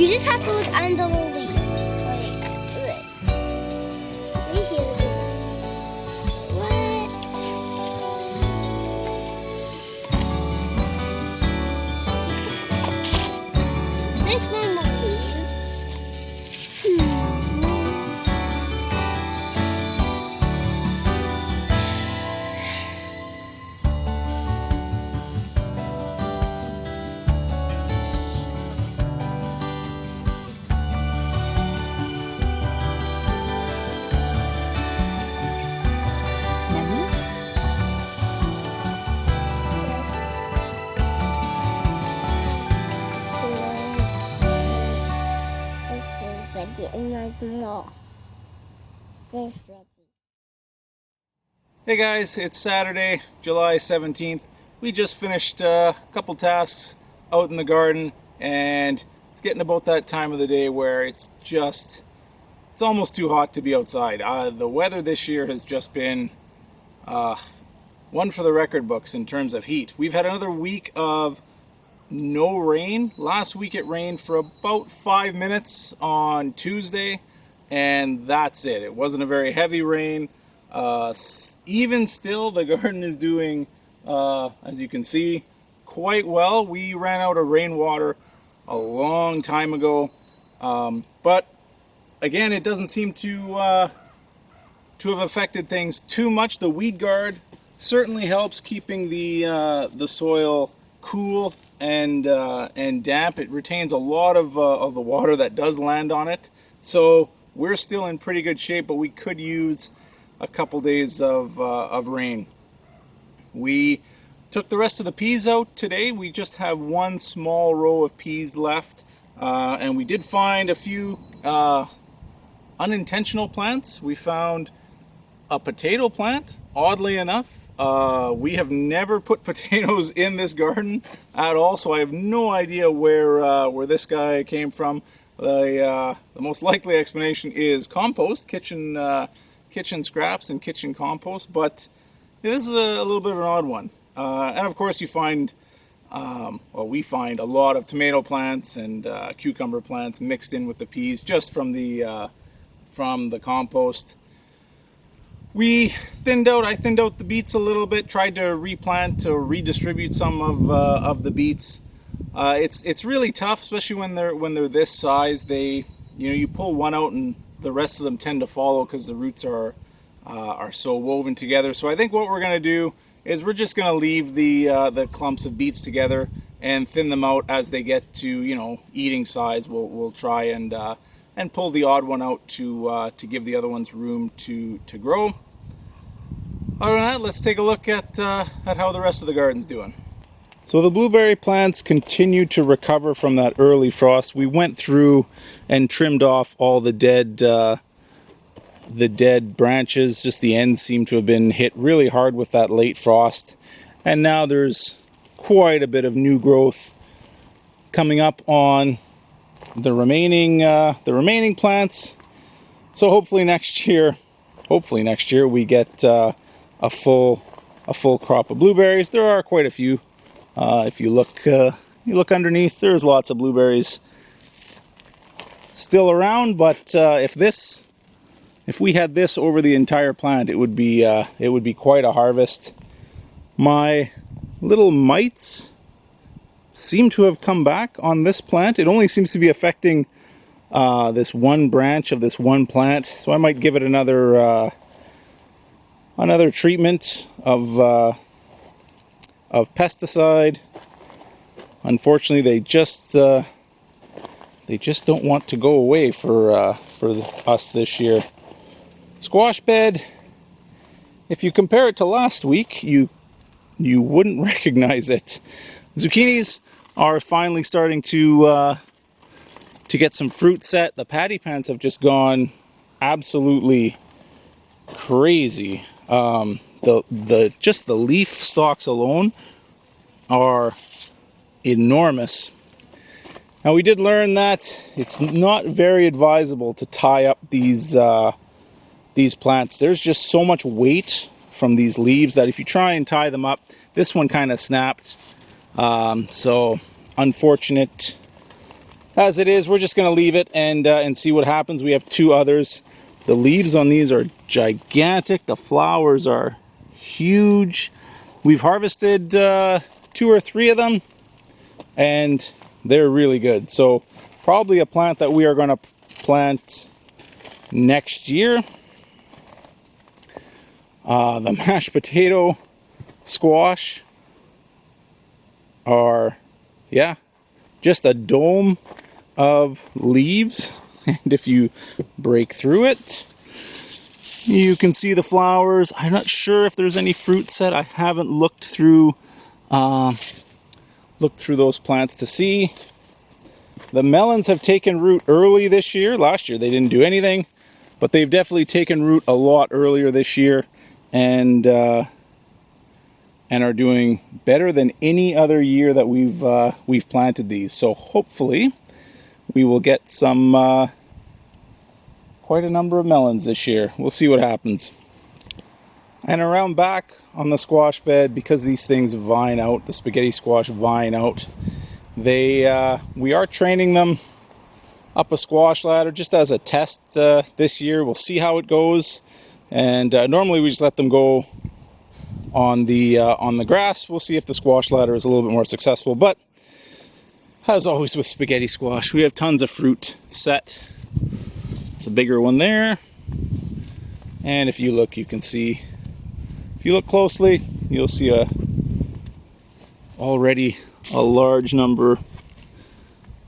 You just have to look under the leaf. Like this. Right here. What? This one will be. Hey guys, it's Saturday, July 17th. We just finished a couple tasks out in the garden, and it's getting about that time of the day where it's almost too hot to be outside. The weather this year has just been one for the record books in terms of heat. We've had another week of no rain. Last week it rained for about 5 minutes on Tuesday, and that's it. It wasn't a very heavy rain. Even still, the garden is doing, as you can see, quite well. We ran out of rainwater a long time ago, but again, it doesn't seem to have affected things too much. The weed guard certainly helps keeping the soil cool and damp. It retains a lot of the water that does land on it, so we're still in pretty good shape, but we could use a couple days of rain. We took the rest of the peas out today. We just have one small row of peas left, and we did find a few unintentional plants. We found a potato plant, oddly enough. We have never put potatoes in this garden at all, so I have no idea where this guy came from. The most likely explanation is compost, kitchen scraps and kitchen compost, but this is a little bit of an odd one. And of course you find, we find a lot of tomato plants and cucumber plants mixed in with the peas just from the compost. I thinned out the beets a little bit, tried to replant or redistribute some of the beets. It's really tough, especially when they're this size. You pull one out and the rest of them tend to follow because the roots are so woven together. So I think what we're going to do is we're just going to leave the clumps of beets together and thin them out as they get to eating size. We'll try and pull the odd one out to give the other ones room to grow. Other than that, let's take a look at how the rest of the garden's doing. So the blueberry plants continue to recover from that early frost. We went through and trimmed off all the dead branches. Just the ends seem to have been hit really hard with that late frost. And now there's quite a bit of new growth coming up on the remaining plants. So hopefully next year we get a full crop of blueberries. There are quite a few. If you look underneath, there's lots of blueberries still around, but if we had this over the entire plant, it would be quite a harvest. My little mites seem to have come back on this plant. It only seems to be affecting this one branch of this one plant, so I might give it another treatment of pesticide. Unfortunately, they just don't want to go away for us this year. Squash bed, if you compare it to last week, you wouldn't recognize it. Zucchinis are finally starting to get some fruit set. The patty plants have just gone absolutely crazy. Just the leaf stalks alone are enormous. Now we did learn that it's not very advisable to tie up these plants. There's just so much weight from these leaves that if you try and tie them up, this one kind of snapped. So unfortunate as it is, we're just going to leave it and see what happens. We have 2 others. The leaves on these are gigantic. The flowers are huge. We've harvested 2 or 3 of them, and they're really good. So probably a plant that we are going to plant next year. The mashed potato squash are, yeah, just a dome of leaves. And if you break through it, you can see the flowers. I'm not sure if there's any fruit set. I haven't looked through those plants to see. The melons have taken root early this year. Last year they didn't do anything, but they've definitely taken root a lot earlier this year, and are doing better than any other year that we've planted these. So hopefully we will get some quite a number of melons this year. We'll see what happens. And around back on the squash bed, because these things vine out, the spaghetti squash vine out, we are training them up a squash ladder just as a test this year. We'll see how it goes. And normally we just let them go on the grass. We'll see if the squash ladder is a little bit more successful. But as always with spaghetti squash, we have tons of fruit set. It's a bigger one there. And if you look, you can see, if you look closely, you'll see already a large number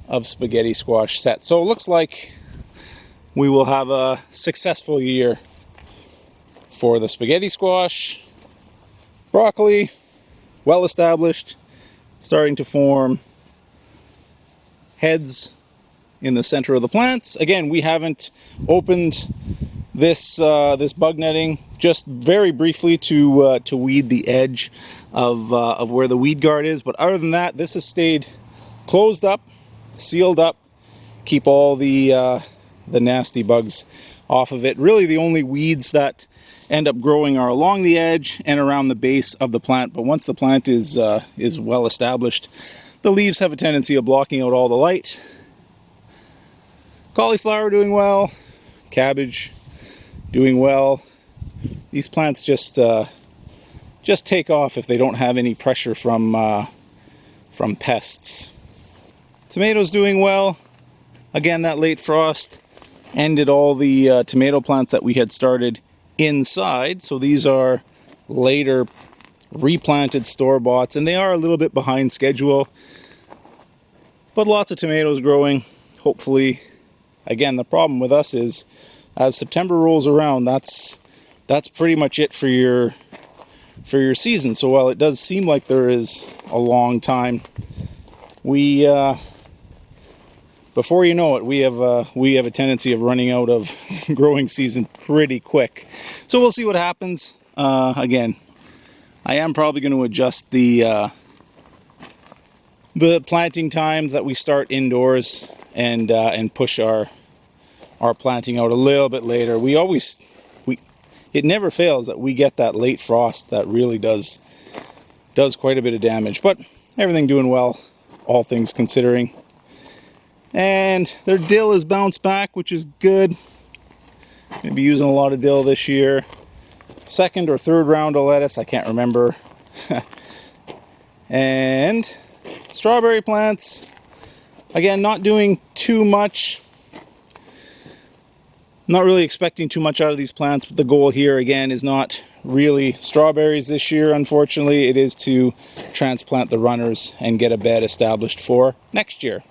of spaghetti squash set. So it looks like we will have a successful year for the spaghetti squash. Broccoli, well established, starting to form heads in the center of the plants. Again, we haven't opened this bug netting, just very briefly to weed the edge of where the weed guard is. But other than that, this has stayed closed up, sealed up, keep all the nasty bugs off of it. Really, the only weeds that end up growing are along the edge and around the base of the plant. But once the plant is well established, the leaves have a tendency of blocking out all the light. Cauliflower doing well, cabbage doing well. These plants just take off if they don't have any pressure from pests. Tomatoes doing well. Again, that late frost ended all the tomato plants that we had started inside. So these are later replanted store-boughts, and they are a little bit behind schedule. But lots of tomatoes growing, hopefully. Again, the problem with us is as September rolls around, that's pretty much it for your season. So while it does seem like there is a long time, before you know it, we have a tendency of running out of growing season pretty quick. So we'll see what happens. Again, I am probably going to adjust the planting times that we start indoors and push our planting out a little bit later. It never fails that we get that late frost that really does quite a bit of damage. But everything doing well, all things considering. And their dill has bounced back, which is good. Going to be using a lot of dill this year. Second or third round of lettuce, I can't remember. And strawberry plants, again, not doing too much. Not really expecting too much out of these plants, but the goal here again is not really strawberries this year, unfortunately. It is to transplant the runners and get a bed established for next year.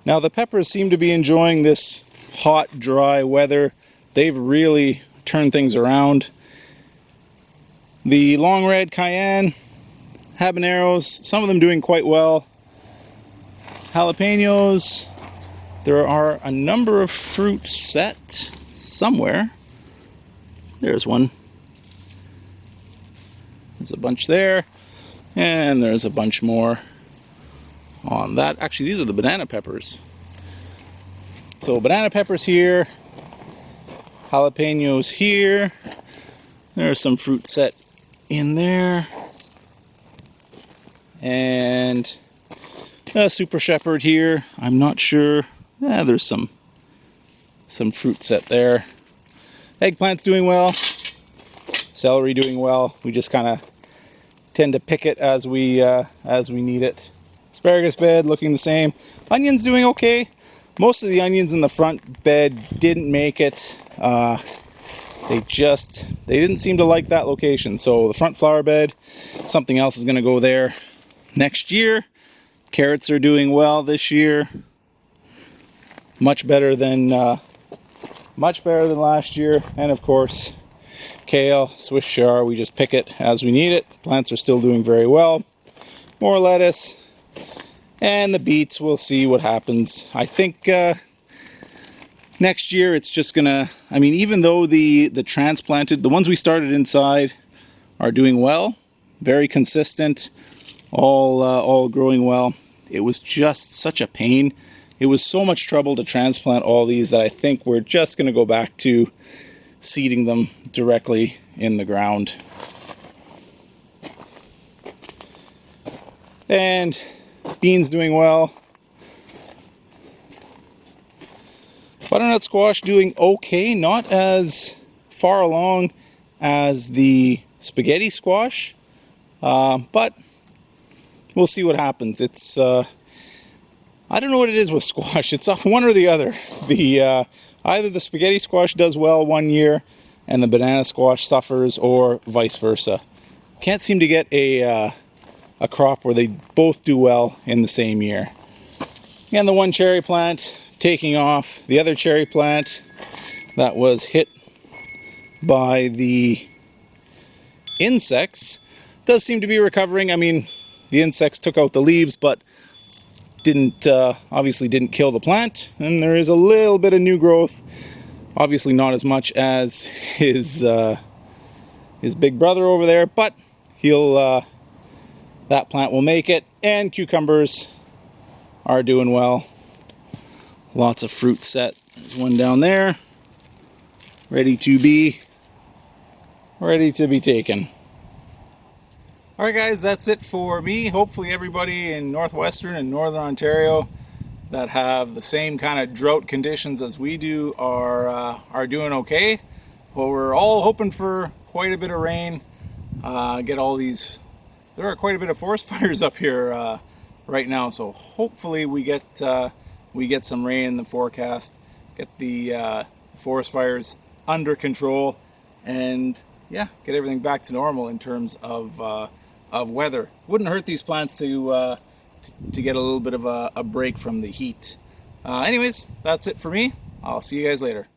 Now the peppers seem to be enjoying this hot, dry weather. They've really turned things around. The long red cayenne, habaneros, some of them doing quite well. Jalapenos, there are a number of fruit set somewhere. There's one. There's a bunch there, and there's a bunch more on that. Actually, these are the banana peppers. So banana peppers here, jalapenos here. There's some fruit set in there, and a super shepherd here. I'm not sure There's some fruit set there. Eggplant's doing well. Celery doing well. We just kind of tend to pick it as we need it. Asparagus bed looking the same. Onions doing okay. Most of the onions in the front bed didn't make it. They didn't seem to like that location. So the front flower bed, something else is going to go there next year. Carrots are doing well this year. Much better than last year. And of course, kale, Swiss chard, we just pick it as we need it. Plants are still doing very well. More lettuce. And the beets, we'll see what happens. I think next year it's just gonna, even though the transplanted, the ones we started inside are doing well, very consistent, all growing well. It was just such a pain. It was so much trouble to transplant all these that I think we're just gonna go back to seeding them directly in the ground. And beans doing well. Butternut squash doing okay, not as far along as the spaghetti squash, but we'll see what happens. It's I don't know what it is with squash. It's one or the other. Either the spaghetti squash does well one year and the banana squash suffers, or vice versa. Can't seem to get a crop where they both do well in the same year. And the one cherry plant taking off. The other cherry plant that was hit by the insects does seem to be recovering. The insects took out the leaves, but obviously didn't kill the plant. And there is a little bit of new growth. Obviously not as much as his big brother over there, but that plant will make it. And cucumbers are doing well. Lots of fruit set. There's one down there, ready to be taken. Alright guys, that's it for me. Hopefully everybody in northwestern and northern Ontario that have the same kind of drought conditions as we do are doing okay. Well, we're all hoping for quite a bit of rain. Get all these. There are quite a bit of forest fires up here right now, so hopefully we get some rain in the forecast, get the forest fires under control, and yeah, get everything back to normal in terms of weather. Wouldn't hurt these plants to get a little bit of a break from the heat. Anyways, that's it for me. I'll see you guys later.